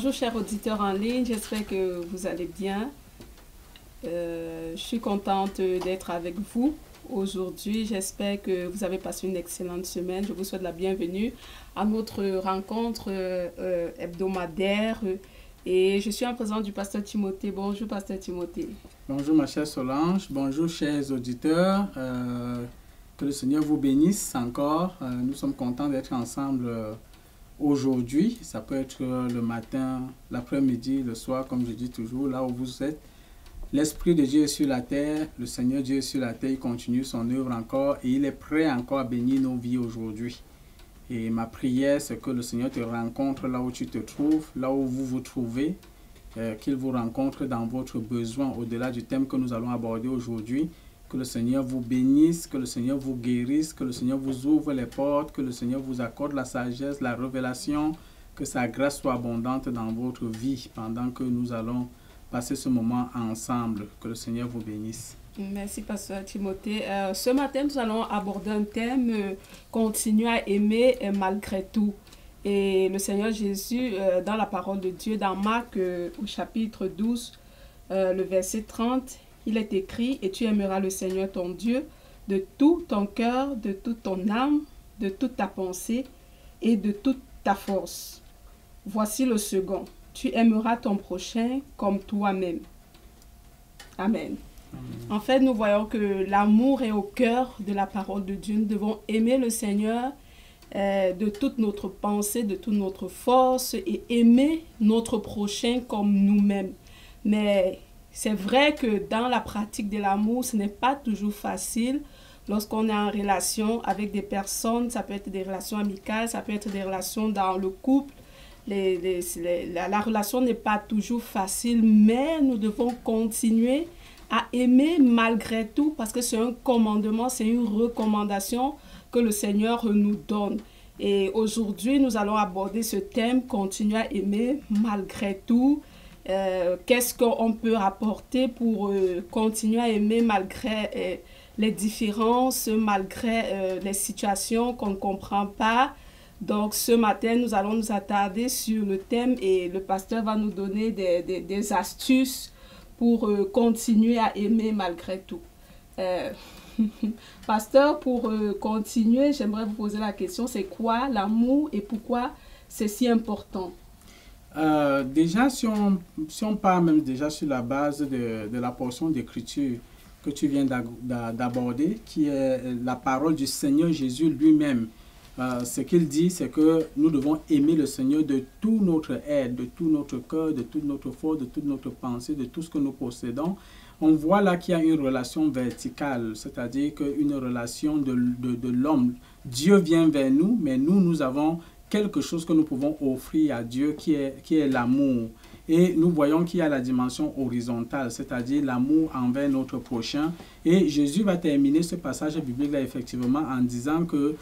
Bonjour chers auditeurs en ligne, j'espère que vous allez bien. Je suis contente d'être avec vous aujourd'hui. J'espère que vous avez passé une excellente semaine. Je vous souhaite la bienvenue à notre rencontre hebdomadaire. Et je suis en présence du pasteur Timothée. Bonjour pasteur Timothée. Bonjour ma chère Solange, bonjour chers auditeurs. Que le Seigneur vous bénisse encore. Nous sommes contents d'être ensemble aujourd'hui. Ça peut être le matin, l'après-midi, le soir, comme je dis toujours, là où vous êtes. L'Esprit de Dieu est sur la terre, le Seigneur Dieu est sur la terre, il continue son œuvre encore et il est prêt encore à bénir nos vies aujourd'hui. Et ma prière, c'est que le Seigneur te rencontre là où tu te trouves, là où vous vous trouvez, qu'il vous rencontre dans votre besoin, au-delà du thème que nous allons aborder aujourd'hui. Que le Seigneur vous bénisse, que le Seigneur vous guérisse, que le Seigneur vous ouvre les portes, que le Seigneur vous accorde la sagesse, la révélation, que sa grâce soit abondante dans votre vie pendant que nous allons passer ce moment ensemble. Que le Seigneur vous bénisse. Merci pasteur Timothée. Ce matin, nous allons aborder un thème continuer à aimer malgré tout. Et le Seigneur Jésus, dans la parole de Dieu, dans Marc au chapitre 12, le verset 30, il est écrit « Et tu aimeras le Seigneur ton Dieu de tout ton cœur, de toute ton âme, de toute ta pensée et de toute ta force. Voici le second. Tu aimeras ton prochain comme toi-même. » Amen. En fait, nous voyons que l'amour est au cœur de la parole de Dieu. Nous devons aimer le Seigneur de toute notre pensée, de toute notre force et aimer notre prochain comme nous-mêmes. Mais c'est vrai que dans la pratique de l'amour, ce n'est pas toujours facile. Lorsqu'on est en relation avec des personnes, ça peut être des relations amicales, ça peut être des relations dans le couple. La relation n'est pas toujours facile, mais nous devons continuer à aimer malgré tout parce que c'est un commandement, c'est une recommandation que le Seigneur nous donne. Et aujourd'hui, nous allons aborder ce thème, continuer à aimer malgré tout. Qu'est-ce qu'on peut rapporter pour continuer à aimer malgré les différences, malgré les situations qu'on ne comprend pas. Donc ce matin, nous allons nous attarder sur le thème et le pasteur va nous donner des astuces pour continuer à aimer malgré tout. Pasteur, pour continuer, j'aimerais vous poser la question, c'est quoi l'amour et pourquoi c'est si important? Déjà, si on part même déjà sur la base de la portion d'écriture que tu viens d'aborder, qui est la parole du Seigneur Jésus lui-même, ce qu'il dit, c'est que nous devons aimer le Seigneur de tout notre être, de tout notre cœur, de toute notre force, de toute notre pensée, de tout ce que nous possédons. On voit là qu'il y a une relation verticale, c'est-à-dire qu'une relation de l'homme. Dieu vient vers nous, mais nous avons quelque chose que nous pouvons offrir à Dieu qui est l'amour. Et nous voyons qu'il y a la dimension horizontale, c'est-à-dire l'amour envers notre prochain. Et Jésus va terminer ce passage biblique-là effectivement en disant que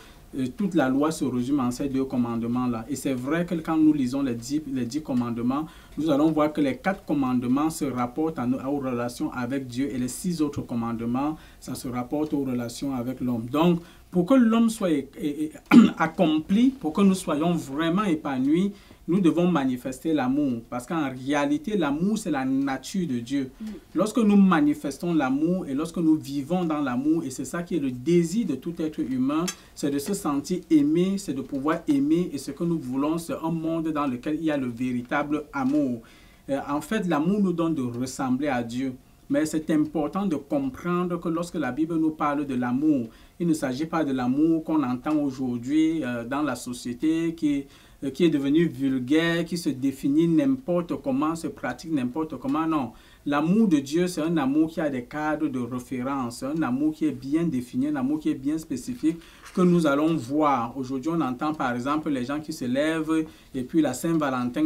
toute la loi se résume en ces deux commandements-là. Et c'est vrai que quand nous lisons les 10 commandements, nous allons voir que les 4 commandements se rapportent aux relations avec Dieu et les 6 autres commandements, ça se rapporte aux relations avec l'homme. Donc, pour que l'homme soit accompli, pour que nous soyons vraiment épanouis, nous devons manifester l'amour. Parce qu'en réalité, l'amour, c'est la nature de Dieu. Lorsque nous manifestons l'amour et lorsque nous vivons dans l'amour, et c'est ça qui est le désir de tout être humain, c'est de se sentir aimé, c'est de pouvoir aimer. Et ce que nous voulons, c'est un monde dans lequel il y a le véritable amour. En fait, l'amour nous donne de ressembler à Dieu. Mais c'est important de comprendre que lorsque la Bible nous parle de l'amour, il ne s'agit pas de l'amour qu'on entend aujourd'hui dans la société qui est devenu vulgaire, qui se définit n'importe comment, se pratique n'importe comment. Non, l'amour de Dieu, c'est un amour qui a des cadres de référence, un amour qui est bien défini, un amour qui est bien spécifique, que nous allons voir. Aujourd'hui, on entend par exemple les gens qui se lèvent et puis la Saint-Valentin,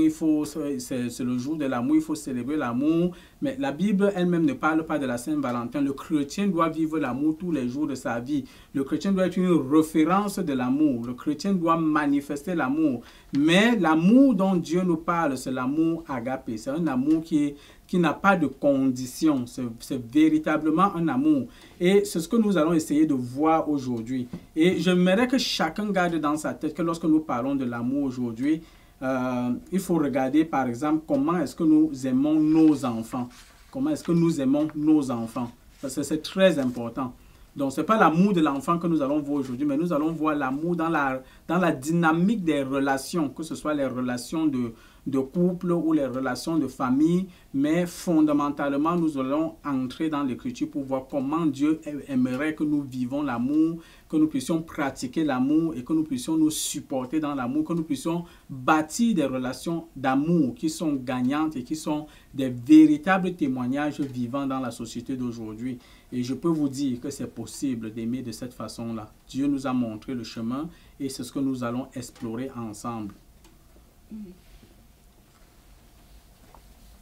c'est le jour de l'amour, il faut célébrer l'amour. Mais la Bible elle-même ne parle pas de la Saint-Valentin. Le chrétien doit vivre l'amour tous les jours de sa vie. Le chrétien doit être une référence de l'amour. Le chrétien doit manifester l'amour. Mais l'amour dont Dieu nous parle, c'est l'amour agapé. C'est un amour qui n'a pas de condition. C'est véritablement un amour. Et c'est ce que nous allons essayer de voir aujourd'hui. Et j'aimerais que chacun garde dans sa tête que lorsque nous parlons de l'amour aujourd'hui, il faut regarder par exemple comment est-ce que nous aimons nos enfants. Comment est-ce que nous aimons nos enfants. Parce que c'est très important. Donc, ce n'est pas l'amour de l'enfant que nous allons voir aujourd'hui, mais nous allons voir l'amour dans la dynamique des relations, que ce soit les relations de couple ou les relations de famille. Mais fondamentalement, nous allons entrer dans l'Écriture pour voir comment Dieu aimerait que nous vivons l'amour, que nous puissions pratiquer l'amour et que nous puissions nous supporter dans l'amour, que nous puissions bâtir des relations d'amour qui sont gagnantes et qui sont des véritables témoignages vivants dans la société d'aujourd'hui. Et je peux vous dire que c'est possible d'aimer de cette façon-là. Dieu nous a montré le chemin et c'est ce que nous allons explorer ensemble.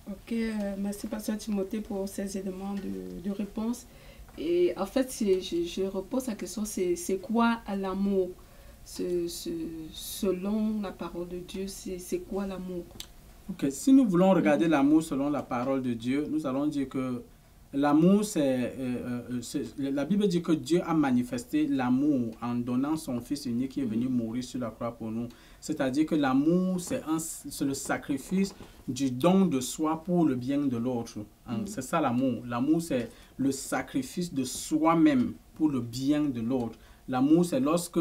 Ok, merci Pasteur Timothée pour ces éléments de réponse. Et en fait, je repose la question, c'est quoi l'amour? Selon la parole de Dieu, c'est quoi l'amour? Ok, si nous voulons regarder l'amour selon la parole de Dieu, nous allons dire que l'amour, la Bible dit que Dieu a manifesté l'amour en donnant son Fils unique qui est venu mourir sur la croix pour nous. C'est-à-dire que l'amour, c'est le sacrifice du don de soi pour le bien de l'autre. C'est ça l'amour. L'amour, c'est le sacrifice de soi-même pour le bien de l'autre. L'amour, c'est lorsque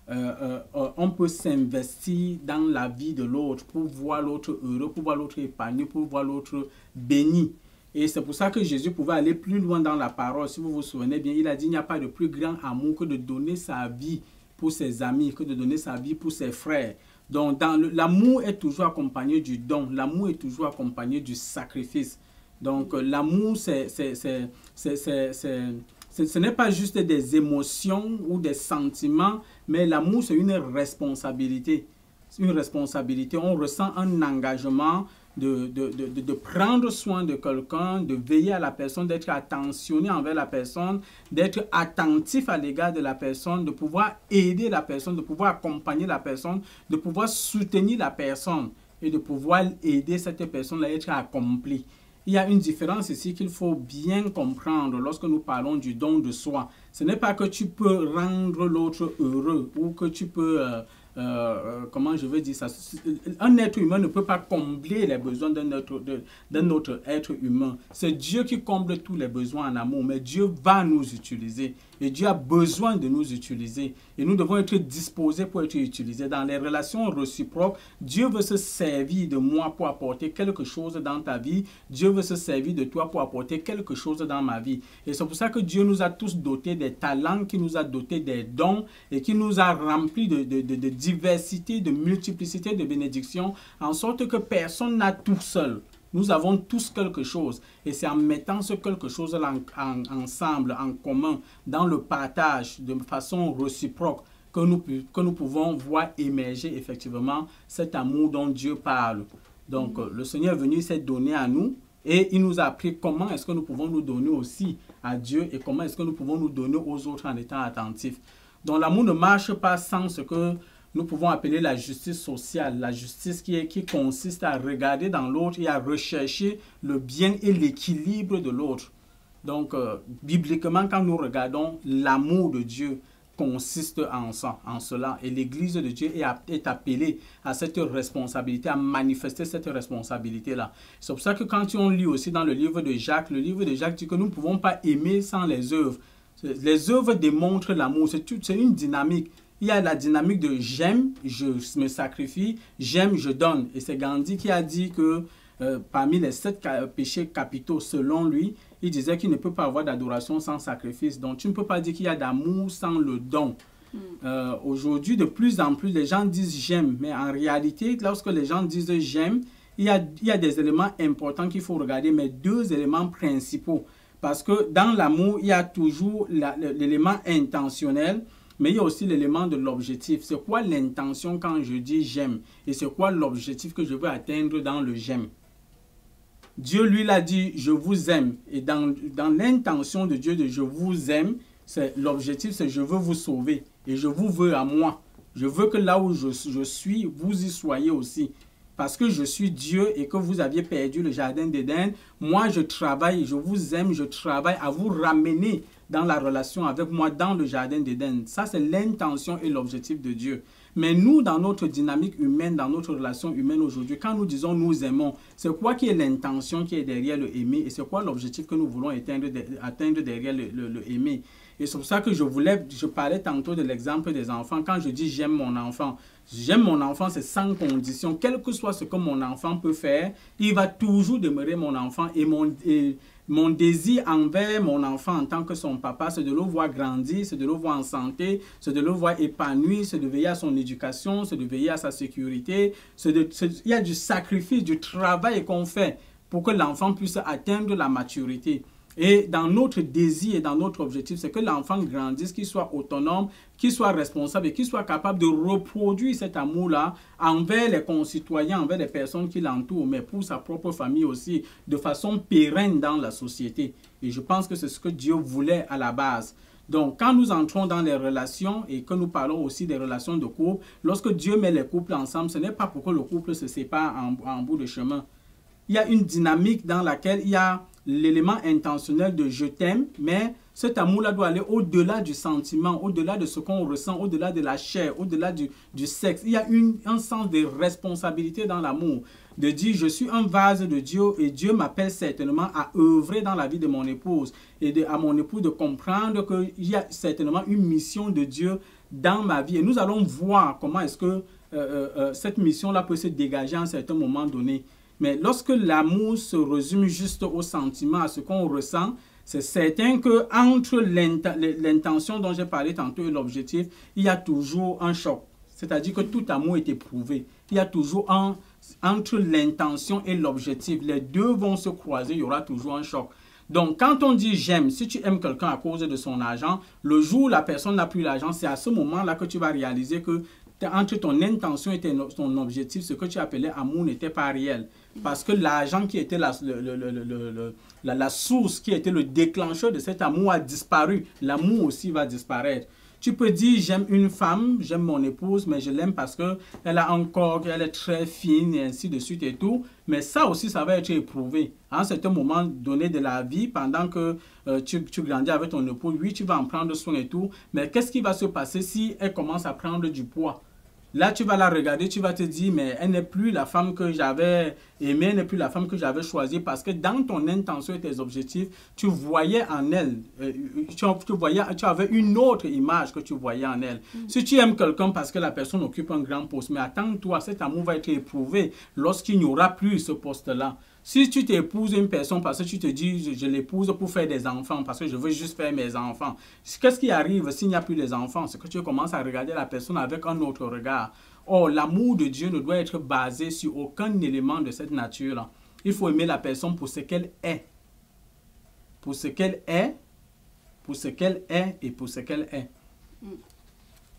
on peut s'investir dans la vie de l'autre pour voir l'autre heureux, pour voir l'autre épanoui, pour voir l'autre béni. Et c'est pour ça que Jésus pouvait aller plus loin dans la parole. Si vous vous souvenez bien, il a dit, il n'y a pas de plus grand amour que de donner sa vie pour ses amis, que de donner sa vie pour ses frères. Donc, l'amour est toujours accompagné du don. L'amour est toujours accompagné du sacrifice. Donc, l'amour, ce n'est pas juste des émotions ou des sentiments, mais l'amour, c'est une responsabilité. C'est une responsabilité. On ressent un engagement de prendre soin de quelqu'un, de veiller à la personne, d'être attentionné envers la personne, d'être attentif à l'égard de la personne, de pouvoir aider la personne, de pouvoir accompagner la personne, de pouvoir soutenir la personne et de pouvoir aider cette personne à être accomplie. Il y a une différence ici qu'il faut bien comprendre lorsque nous parlons du don de soi. Ce n'est pas que tu peux rendre l'autre heureux ou que tu peux... comment je veux dire ça, un être humain ne peut pas combler les besoins d'un autre être humain. C'est Dieu qui comble tous les besoins en amour, mais Dieu va nous utiliser et Dieu a besoin de nous utiliser et nous devons être disposés pour être utilisés. Dans les relations réciproques, Dieu veut se servir de moi pour apporter quelque chose dans ta vie. Dieu veut se servir de toi pour apporter quelque chose dans ma vie. Et c'est pour ça que Dieu nous a tous dotés des talents, qui nous a dotés des dons et qui nous a remplis de diversité, de multiplicité, de bénédictions, en sorte que personne n'a tout seul. Nous avons tous quelque chose et c'est en mettant ce quelque chose ensemble, en commun, dans le partage, de façon réciproque, que nous pouvons voir émerger effectivement cet amour dont Dieu parle. Donc, le Seigneur est venu s'être donné à nous et il nous a appris comment est-ce que nous pouvons nous donner aussi à Dieu et comment est-ce que nous pouvons nous donner aux autres en étant attentifs. Donc, l'amour ne marche pas sans ce que nous pouvons appeler la justice sociale, la justice qui consiste à regarder dans l'autre et à rechercher le bien et l'équilibre de l'autre. Donc, bibliquement, quand nous regardons, l'amour de Dieu consiste en cela. Et l'Église de Dieu est appelée à cette responsabilité, à manifester cette responsabilité-là. C'est pour ça que quand on lit aussi dans le livre de Jacques dit que nous ne pouvons pas aimer sans les œuvres. Les œuvres démontrent l'amour, c'est une dynamique. Il y a la dynamique de j'aime, je me sacrifie, j'aime, je donne. Et c'est Gandhi qui a dit que parmi les 7 péchés capitaux, selon lui, il disait qu'il ne peut pas avoir d'adoration sans sacrifice. Donc, tu ne peux pas dire qu'il y a d'amour sans le don. Aujourd'hui, de plus en plus, les gens disent j'aime. Mais en réalité, lorsque les gens disent j'aime, il y a des éléments importants qu'il faut regarder, mais 2 éléments principaux. Parce que dans l'amour, il y a toujours l'élément intentionnel, mais il y a aussi l'élément de l'objectif. C'est quoi l'intention quand je dis j'aime? Et c'est quoi l'objectif que je veux atteindre dans le j'aime? Dieu, lui, l'a dit, je vous aime. Et dans l'intention de Dieu de je vous aime, l'objectif, c'est je veux vous sauver. Et je vous veux à moi. Je veux que là où je suis, vous y soyez aussi. Parce que je suis Dieu et que vous aviez perdu le jardin d'Éden, moi je travaille, je vous aime, je travaille à vous ramener dans la relation avec moi dans le jardin d'Éden. Ça, c'est l'intention et l'objectif de Dieu. Mais nous, dans notre dynamique humaine, dans notre relation humaine aujourd'hui, quand nous disons nous aimons, c'est quoi qui est l'intention qui est derrière le aimer et c'est quoi l'objectif que nous voulons atteindre derrière le aimer. Et c'est pour ça que je parlais tantôt de l'exemple des enfants. Quand je dis j'aime mon enfant, c'est sans condition. Quel que soit ce que mon enfant peut faire, il va toujours demeurer mon enfant. Et mon désir envers mon enfant en tant que son papa, c'est de le voir grandir, c'est de le voir en santé, c'est de le voir épanoui, c'est de veiller à son éducation, c'est de veiller à sa sécurité. Il y a du sacrifice, du travail qu'on fait pour que l'enfant puisse atteindre la maturité. Et dans notre désir et dans notre objectif, c'est que l'enfant grandisse, qu'il soit autonome, qu'il soit responsable et qu'il soit capable de reproduire cet amour-là envers les concitoyens, envers les personnes qui l'entourent, mais pour sa propre famille aussi, de façon pérenne dans la société. Et je pense que c'est ce que Dieu voulait à la base. Donc, quand nous entrons dans les relations et que nous parlons aussi des relations de couple, lorsque Dieu met les couples ensemble, ce n'est pas pour que le couple se sépare en bout de chemin. Il y a une dynamique dans laquelle il y a l'élément intentionnel de je t'aime, mais cet amour-là doit aller au-delà du sentiment, au-delà de ce qu'on ressent, au-delà de la chair, au-delà du sexe. Il y a un sens de responsabilité dans l'amour, de dire je suis un vase de Dieu et Dieu m'appelle certainement à œuvrer dans la vie de mon épouse et à mon époux de comprendre qu'il y a certainement une mission de Dieu dans ma vie. Et nous allons voir comment est-ce que cette mission-là peut se dégager à un certain moment donné. Mais lorsque l'amour se résume juste au sentiment, à ce qu'on ressent, c'est certain qu'entre l'intention dont j'ai parlé tantôt et l'objectif, il y a toujours un choc. C'est-à-dire que tout amour est éprouvé. Il y a toujours entre l'intention et l'objectif, les deux vont se croiser, il y aura toujours un choc. Donc, quand on dit j'aime, si tu aimes quelqu'un à cause de son argent, le jour où la personne n'a plus l'argent, c'est à ce moment-là que tu vas réaliser que entre ton intention et ton objectif, ce que tu appelais amour n'était pas réel. Parce que l'argent qui était la source, qui était le déclencheur de cet amour a disparu. L'amour aussi va disparaître. Tu peux dire j'aime une femme, j'aime mon épouse, mais je l'aime parce qu'elle a un corps, elle est très fine et ainsi de suite et tout. Mais ça aussi, ça va être éprouvé. À un certain moment donné de la vie, pendant que tu grandis avec ton épouse, oui, tu vas en prendre soin et tout. Mais qu'est-ce qui va se passer si elle commence à prendre du poids? Là, tu vas la regarder, tu vas te dire, mais elle n'est plus la femme que j'avais aimée, elle n'est plus la femme que j'avais choisie, parce que dans ton intention et tes objectifs, tu voyais en elle, tu avais une autre image que tu voyais en elle. Si tu aimes quelqu'un parce que la personne occupe un grand poste, mais attends-toi, cet amour va être éprouvé lorsqu'il n'y aura plus ce poste-là. Si tu t'épouses une personne parce que tu te dis, je l'épouse pour faire des enfants, parce que je veux juste faire mes enfants. Qu'est-ce qui arrive s'il n'y a plus des enfants? C'est que tu commences à regarder la personne avec un autre regard. Or, l'amour de Dieu ne doit être basé sur aucun élément de cette nature-là. Il faut aimer la personne pour ce qu'elle est. Pour ce qu'elle est, pour ce qu'elle est et pour ce qu'elle est.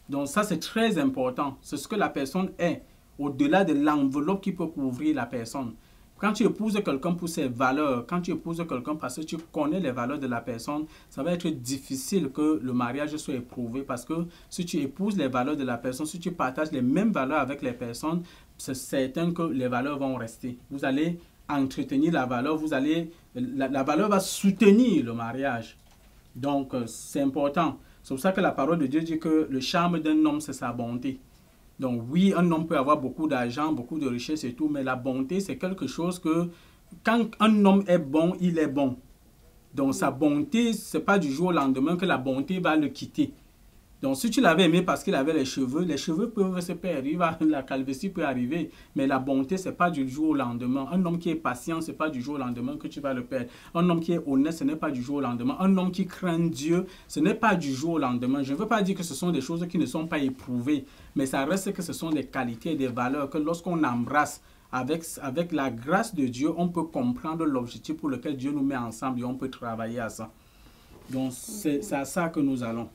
Donc ça, c'est très important. C'est ce que la personne est, au-delà de l'enveloppe qui peut couvrir la personne. Quand tu épouses quelqu'un pour ses valeurs, quand tu épouses quelqu'un parce que tu connais les valeurs de la personne, ça va être difficile que le mariage soit éprouvé parce que si tu épouses les valeurs de la personne, si tu partages les mêmes valeurs avec les personnes, c'est certain que les valeurs vont rester. Vous allez entretenir la valeur, la valeur va soutenir le mariage. Donc, c'est important. C'est pour ça que la parole de Dieu dit que le charme d'un homme, c'est sa bonté. Donc oui, un homme peut avoir beaucoup d'argent, beaucoup de richesse et tout, mais la bonté, c'est quelque chose que quand un homme est bon, il est bon. Donc sa bonté, ce n'est pas du jour au lendemain que la bonté va le quitter. Donc si tu l'avais aimé parce qu'il avait les cheveux peuvent se perdre, la calvitie peut arriver, mais la bonté, ce n'est pas du jour au lendemain. Un homme qui est patient, ce n'est pas du jour au lendemain que tu vas le perdre. Un homme qui est honnête, ce n'est pas du jour au lendemain. Un homme qui craint Dieu, ce n'est pas du jour au lendemain. Je ne veux pas dire que ce sont des choses qui ne sont pas éprouvées, mais ça reste que ce sont des qualités et des valeurs que lorsqu'on embrasse avec la grâce de Dieu, on peut comprendre l'objectif pour lequel Dieu nous met ensemble et on peut travailler à ça. Donc c'est à ça que nous allons.